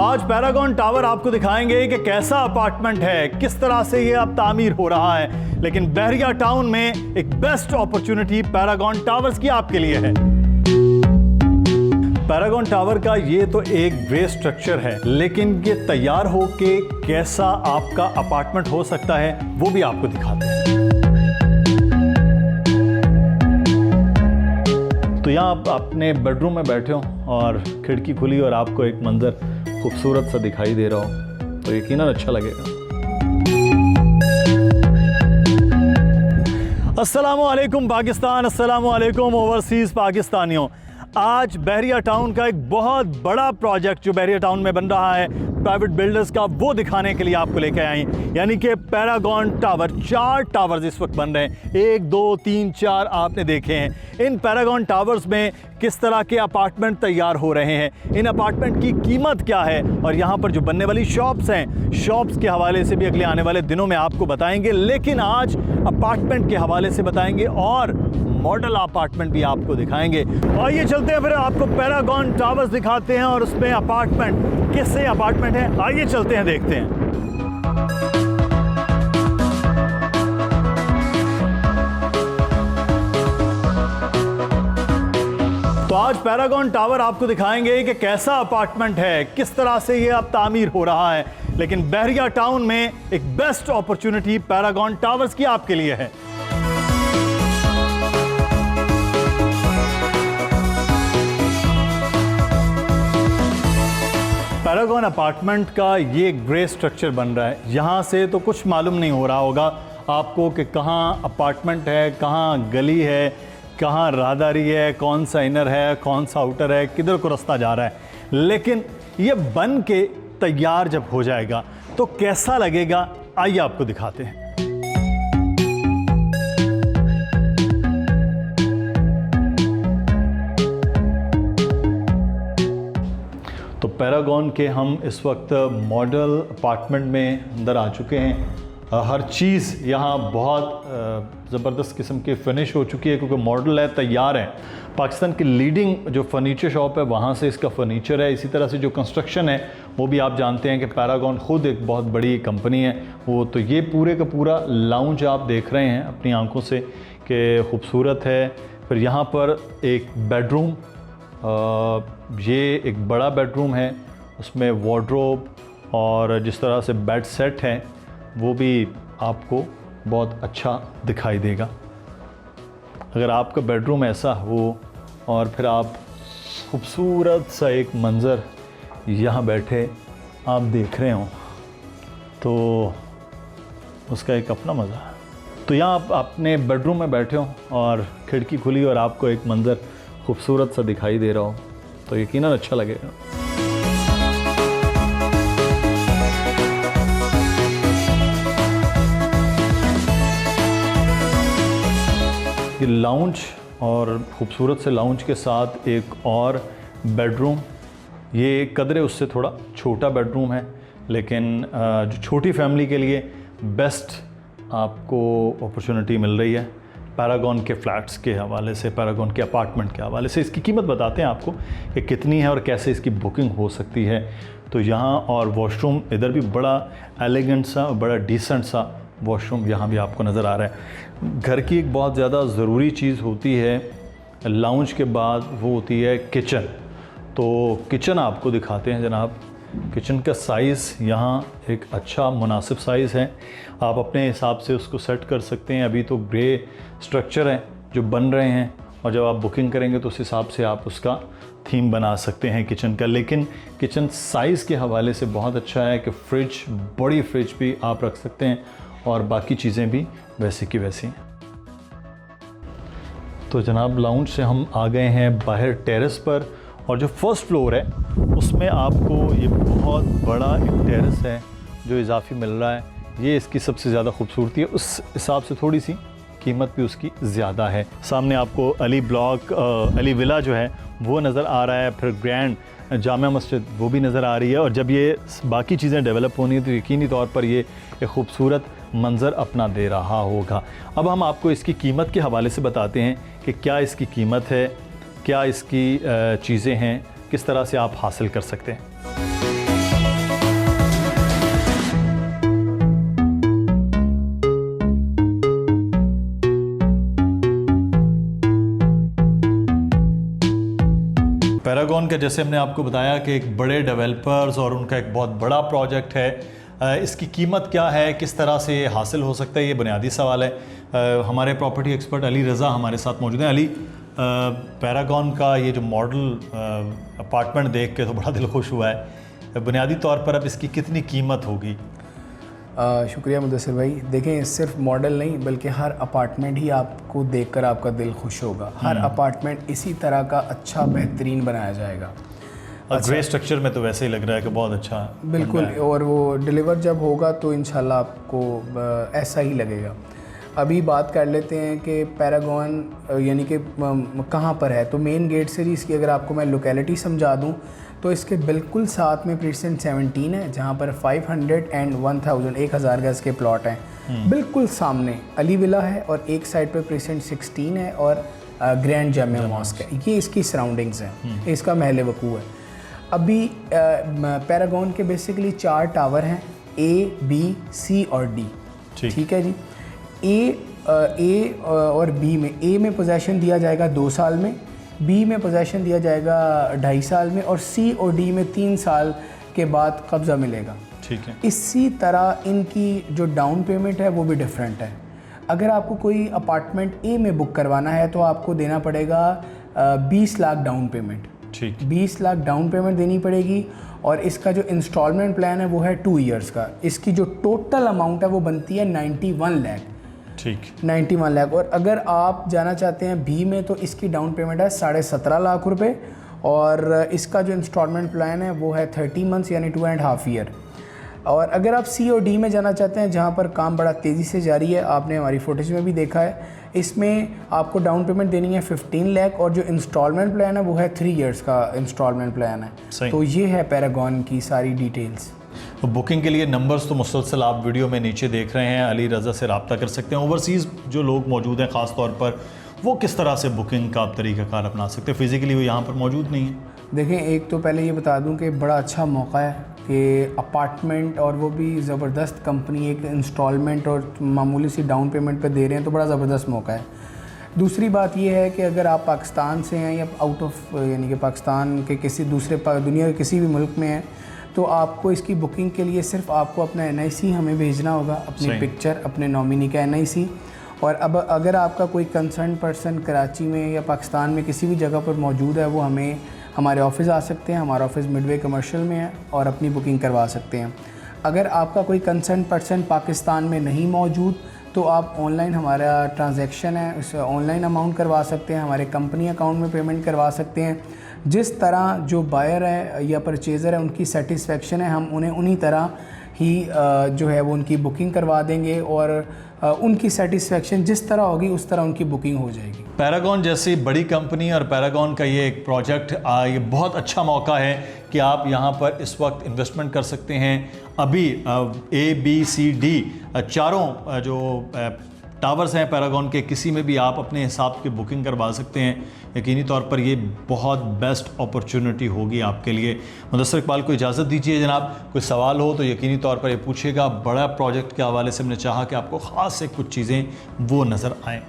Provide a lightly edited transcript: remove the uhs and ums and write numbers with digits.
आज Paragon tower आपको दिखाएंगे कि कैसा अपार्टमेंट है, किस तरह से ये अब तामीर हो रहा है। लेकिन बहरिया टाउन में एक बेस्ट अपॉर्चुनिटी पैरागॉन टावर्स की आपके लिए है। पैरागॉन टावर का ये तो एक ग्रे स्ट्रक्चर है, लेकिन ये तैयार होके कैसा आपका अपार्टमेंट हो सकता है वो भी आपको दिखाते हैं। तो यहाँ आप अपने बेडरूम में बैठे हो और खिड़की खुली और आपको एक मंजर खूबसूरत सा दिखाई दे रहा हो तो यकीनन अच्छा लगेगा। अस्सलामु अलैकुम पाकिस्तान, अस्सलामु अलैकुम ओवरसीज़ पाकिस्तानियों। आज बहरिया टाउन का एक बहुत बड़ा प्रोजेक्ट जो बहरिया टाउन में बन रहा है प्राइवेट बिल्डर्स का, वो दिखाने के लिए आपको लेकर आई, यानी कि पैरागॉन टावर। 4 टावर्स इस वक्त बन रहे हैं, 1 2 3 4 आपने देखे हैं। इन पैरागॉन टावर्स में किस तरह के अपार्टमेंट तैयार हो रहे हैं, इन अपार्टमेंट की कीमत क्या है, और यहाँ पर जो बनने वाली शॉप्स हैं, शॉप्स के हवाले से भी अगले आने वाले दिनों में आपको बताएंगे। लेकिन आज अपार्टमेंट के हवाले से बताएंगे और मॉडल अपार्टमेंट भी आपको दिखाएंगे। आइए चलते हैं फिर आपको पैरागॉन टावर्स दिखाते हैं और उसमें अपार्टमेंट, किससे अपार्टमेंट है, आइए चलते हैं देखते हैं। तो आज पैरागॉन टावर आपको दिखाएंगे कि कैसा अपार्टमेंट है, किस तरह से ये अब तामीर हो रहा है। लेकिन बहरिया टाउन में एक बेस्ट अपॉर्चुनिटी पैरागॉन टावर्स की आपके लिए है। पैरागॉन अपार्टमेंट का ये ग्रे स्ट्रक्चर बन रहा है। यहाँ से तो कुछ मालूम नहीं हो रहा होगा आपको कि कहाँ अपार्टमेंट है, कहाँ गली है, कहाँ राहदारी है, कौन सा इनर है, कौन सा आउटर है, किधर को रास्ता जा रहा है। लेकिन ये बन के तैयार जब हो जाएगा तो कैसा लगेगा, आइए आपको दिखाते हैं। तो पैरागॉन के हम इस वक्त मॉडल अपार्टमेंट में अंदर आ चुके हैं। हर चीज़ यहाँ बहुत ज़बरदस्त किस्म की फ़िनिश हो चुकी है क्योंकि मॉडल है, तैयार है। पाकिस्तान की लीडिंग जो फर्नीचर शॉप है वहाँ से इसका फ़र्नीचर है। इसी तरह से जो कंस्ट्रक्शन है वो भी आप जानते हैं कि पैरागॉन ख़ुद एक बहुत बड़ी कंपनी है वो। तो ये पूरे का पूरा लाउंज आप देख रहे हैं अपनी आंखों से कि खूबसूरत है। फिर यहाँ पर एक बेडरूम, ये एक बड़ा बेडरूम है, उसमें वार्डरोब और जिस तरह से बेड सेट है वो भी आपको बहुत अच्छा दिखाई देगा। अगर आपका बेडरूम ऐसा हो और फिर आप खूबसूरत सा एक मंज़र यहाँ बैठे आप देख रहे हो तो उसका एक अपना मज़ा है। तो यहाँ आप अपने बेडरूम में बैठे हो और खिड़की खुली और आपको एक मंज़र खूबसूरत सा दिखाई दे रहा हो तो यकीनन अच्छा लगेगा। ये लाउंज और खूबसूरत से लाउंज के साथ एक और बेडरूम, ये कदरे उससे थोड़ा छोटा बेडरूम है लेकिन जो छोटी फैमिली के लिए बेस्ट आपको अपॉर्चुनिटी मिल रही है पैरागॉन के फ्लैट्स के हवाले से, पैरागॉन के अपार्टमेंट के हवाले से। इसकी कीमत बताते हैं आपको कि कितनी है और कैसे इसकी बुकिंग हो सकती है। तो यहाँ और वॉशरूम इधर भी बड़ा एलिगेंट सा, बड़ा डिसेंट सा वॉशरूम यहाँ भी आपको नज़र आ रहा है। घर की एक बहुत ज़्यादा ज़रूरी चीज़ होती है लाउंज के बाद, वो होती है किचन। तो किचन आपको दिखाते हैं जनाब। किचन का साइज़ यहाँ एक अच्छा मुनासिब साइज़ है, आप अपने हिसाब से उसको सेट कर सकते हैं। अभी तो ग्रे स्ट्रक्चर है जो बन रहे हैं और जब आप बुकिंग करेंगे तो उस हिसाब से आप उसका थीम बना सकते हैं किचन का। लेकिन किचन साइज़ के हवाले से बहुत अच्छा है कि फ्रिज, बड़ी फ्रिज भी आप रख सकते हैं और बाकी चीज़ें भी वैसी की वैसी। तो जनाब लाउंज से हम आ गए हैं बाहर टेरेस पर और जो फर्स्ट फ्लोर है उसमें आपको ये बहुत बड़ा एक टेरेस है जो इजाफी मिल रहा है। ये इसकी सबसे ज़्यादा खूबसूरती है, उस हिसाब से थोड़ी सी कीमत भी उसकी ज़्यादा है। सामने आपको अली ब्लॉक, अली विला जो है वो नज़र आ रहा है, फिर ग्रैंड जामिया मस्जिद वो भी नज़र आ रही है। और जब ये बाकी चीज़ें डेवलप होनी है तो यकीनी तौर पर ये एक खूबसूरत मंज़र अपना दे रहा होगा। अब हम आपको इसकी कीमत के हवाले से बताते हैं कि क्या इसकी कीमत है, क्या इसकी चीज़ें हैं, किस तरह से आप हासिल कर सकते हैं। पैरागॉन का जैसे हमने आपको बताया कि एक बड़े डेवलपर्स और उनका एक बहुत बड़ा प्रोजेक्ट है, इसकी कीमत क्या है, किस तरह से ये हासिल हो सकता है, ये बुनियादी सवाल है। हमारे प्रॉपर्टी एक्सपर्ट अली रज़ा हमारे साथ मौजूद हैं। अली, पैरागॉन का ये जो मॉडल अपार्टमेंट देख के तो बड़ा दिल खुश हुआ है, बुनियादी तौर पर अब इसकी कितनी कीमत होगी? शुक्रिया मुदस्सिर भाई। देखें, सिर्फ मॉडल नहीं बल्कि हर अपार्टमेंट ही आपको देखकर आपका दिल खुश होगा। हर अपार्टमेंट इसी तरह का अच्छा बेहतरीन बनाया जाएगा। ग्रे स्ट्रक्चर में तो वैसे ही लग रहा है कि बहुत अच्छा बिल्कुल, और वो डिलीवर जब होगा तो इंशाल्लाह आपको ऐसा ही लगेगा। अभी बात कर लेते हैं कि पैरागॉन यानी कि कहाँ पर है। तो मेन गेट से इसकी अगर आपको मैं लोकेलिटी समझा दूँ तो इसके बिल्कुल साथ में प्रीसेंट 17 है, जहाँ पर 500 एंड 1000 गज के प्लॉट हैं। बिल्कुल सामने अली विला है और एक साइड पर प्रीसेंट 16 है और ग्रैंड जामिया मॉस्क है। ये इसकी सराउंडिंग्स हैं, इसका महल वकू है। अभी पैरागॉन के बेसिकली 4 टावर हैं, A, B, C और D। ठीक है जी। A और B में, A में पोजेसन दिया जाएगा 2 साल में, B में पोजेसन दिया जाएगा 2.5 साल में और C और D में 3 साल के बाद कब्ज़ा मिलेगा। ठीक है। इसी तरह इनकी जो डाउन पेमेंट है वो भी डिफरेंट है। अगर आपको कोई अपार्टमेंट A में बुक करवाना है तो आपको देना पड़ेगा 20 लाख डाउन पेमेंट। ठीक। 20 लाख डाउन पेमेंट देनी पड़ेगी और इसका जो इंस्टॉलमेंट प्लान है वो है 2 ईयर्स का। इसकी जो टोटल अमाउंट है वो बनती है 91 लाख। ठीक। 91 लाख। और अगर आप जाना चाहते हैं B में तो इसकी डाउन पेमेंट है 17.5 लाख रुपए और इसका जो इंस्टॉलमेंट प्लान है वो है 30 मंथ्स यानी 2.5 ईयर। और अगर आप C और D में जाना चाहते हैं जहां पर काम बड़ा तेज़ी से जारी है, आपने हमारी फुटेज में भी देखा है, इसमें आपको डाउन पेमेंट देनी है 15 लाख और जो इंस्टॉलमेंट प्लान है वो है 3 ईयर्स का इंस्टॉलमेंट प्लान है। तो ये है पैरागॉन की सारी डिटेल्स। तो बुकिंग के लिए नंबर्स तो मुसलसल आप वीडियो में नीचे देख रहे हैं, अली रज़ा से रब्ता कर सकते हैं। ओवरसीज़ जो लोग मौजूद हैं ख़ास तौर पर, वो किस तरह से बुकिंग का तरीक़ाकार अपना सकते हैं? फ़िज़िकली वो यहाँ पर मौजूद नहीं है। देखें, एक तो पहले ये बता दूं कि बड़ा अच्छा मौका है कि अपार्टमेंट और वो भी ज़बरदस्त कंपनी एक इंस्टॉलमेंट और मामूली सी डाउन पेमेंट पे दे रहे हैं, तो बड़ा ज़बरदस्त मौका है। दूसरी बात ये है कि अगर आप पाकिस्तान से हैं या आउट ऑफ यानी कि पाकिस्तान के किसी दूसरे दुनिया के किसी भी मुल्क में हैं, तो आपको इसकी बुकिंग के लिए सिर्फ आपको अपना NIC हमें भेजना होगा, अपनी पिक्चर, अपने नॉमिनी का NIC। और अब अगर आपका कोई कंसर्न पर्सन कराची में या पाकिस्तान में किसी भी जगह पर मौजूद है, वो हमारे ऑफ़िस आ सकते हैं। हमारा ऑफ़िस मिडवे कमर्शियल में है और अपनी बुकिंग करवा सकते हैं। अगर आपका कोई कंसर्न पर्सन पाकिस्तान में नहीं मौजूद तो आप ऑनलाइन, हमारा ट्रांजैक्शन है उसे ऑनलाइन अमाउंट करवा सकते हैं, हमारे कंपनी अकाउंट में पेमेंट करवा सकते हैं। जिस तरह जो बायर है या परचेज़र है उनकी सेटिस्फेक्शन है, हम उन्हें उन्हीं तरह ही जो है वो उनकी बुकिंग करवा देंगे और उनकी सेटिस्फेक्शन जिस तरह होगी उस तरह उनकी बुकिंग हो जाएगी। पैरागॉन जैसी बड़ी कंपनी और पैरागॉन का ये एक प्रोजेक्ट, ये बहुत अच्छा मौका है कि आप यहाँ पर इस वक्त इन्वेस्टमेंट कर सकते हैं। अभी A, B, C, D चारों जो टावर्स हैं पैरागॉन के, किसी में भी आप अपने हिसाब की बुकिंग करवा सकते हैं। यकीनी तौर पर ये बहुत बेस्ट अपॉर्चुनिटी होगी आपके लिए। मुदस्सिर इकबाल को इजाज़त दीजिए जनाब। कोई सवाल हो तो यकीनी तौर पर ये पूछिएगा। बड़ा प्रोजेक्ट के हवाले से हमने चाहा कि आपको ख़ास से कुछ चीज़ें वो नज़र आएँ।